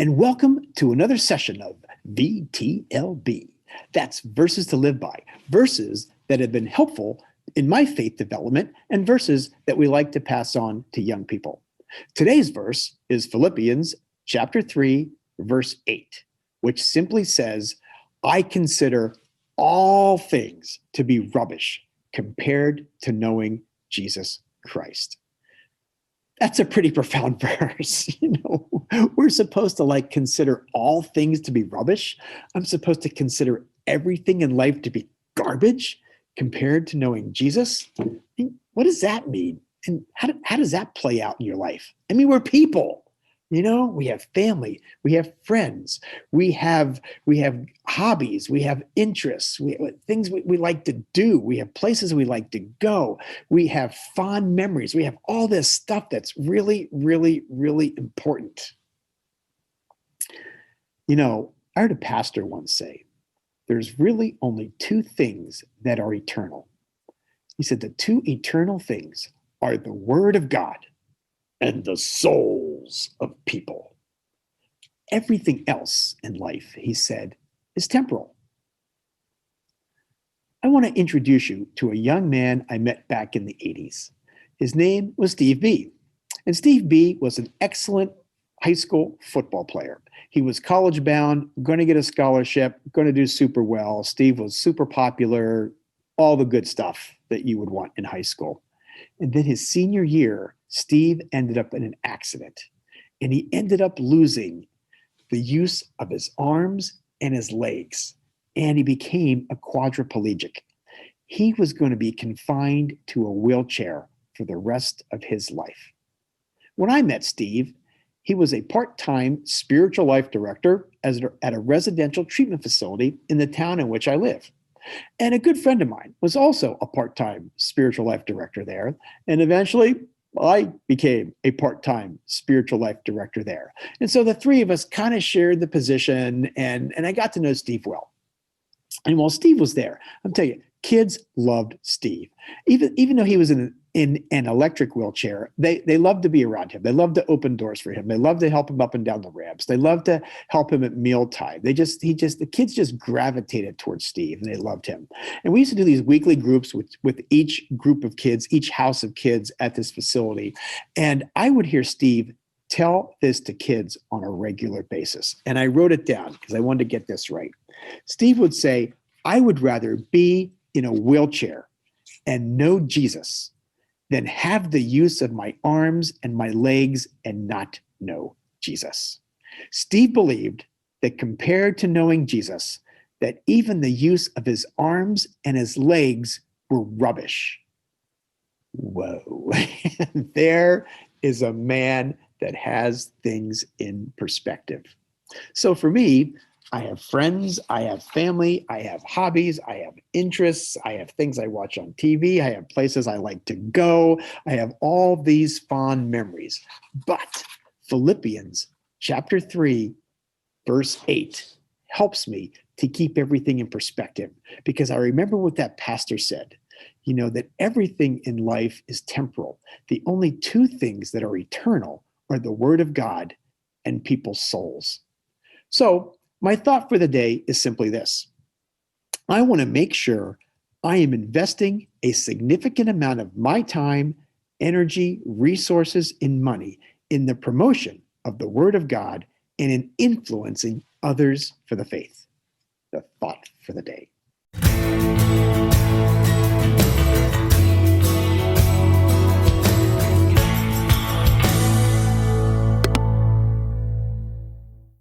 and welcome to another session of VTLB. That's verses to live by, verses that have been helpful in my faith development and verses that we like to pass on to young people. Today's verse is Philippians chapter 3, verse 8, which simply says, I consider all things to be rubbish compared to knowing Jesus Christ. That's a pretty profound verse. We're supposed to consider all things to be rubbish. I'm supposed to consider everything in life to be garbage compared to knowing Jesus. What does that mean? And how does that play out in your life? I mean, we're people. We have family, we have friends, we have hobbies, we have interests, we have things we like to do, we have places we like to go, we have fond memories, we have all this stuff that's really, really, really important. I heard a pastor once say, there's really only two things that are eternal. He said the two eternal things are the Word of God and the souls of people. Everything else in life, he said, is temporal. I want to introduce you to a young man I met back in the 80s. His name was Steve B. And Steve B was an excellent high school football player. He was college bound, going to get a scholarship, going to do super well. Steve was super popular, all the good stuff that you would want in high school. And then his senior year, Steve ended up in an accident, and he ended up losing the use of his arms and his legs, and he became a quadriplegic. He was going to be confined to a wheelchair for the rest of his life. When I met Steve, he was a part-time spiritual life director at a residential treatment facility in the town in which I live. And a good friend of mine was also a part-time spiritual life director there. And eventually, I became a part-time spiritual life director there. And so the three of us kind of shared the position, and I got to know Steve well. And while Steve was there, I'm telling you, kids loved Steve. Even though he was in an electric wheelchair, they loved to be around him. They loved to open doors for him. They loved to help him up and down the ramps. They loved to help him at mealtime. The kids just gravitated towards Steve, and they loved him. And we used to do these weekly groups with each group of kids, each house of kids at this facility. And I would hear Steve tell this to kids on a regular basis. And I wrote it down because I wanted to get this right. Steve would say, I would rather be in a wheelchair and know Jesus than have the use of my arms and my legs and not know Jesus. Steve believed that compared to knowing Jesus, that even the use of his arms and his legs were rubbish. Whoa. There is a man that has things in perspective. So for me, I have friends, I have family, I have hobbies, I have interests, I have things I watch on TV, I have places I like to go, I have all these fond memories. But Philippians chapter 3, verse 8 helps me to keep everything in perspective, because I remember what that pastor said, that everything in life is temporal. The only two things that are eternal are the Word of God and people's souls. So, my thought for the day is simply this. I want to make sure I am investing a significant amount of my time, energy, resources, and money in the promotion of the Word of God and in influencing others for the faith. The thought for the day.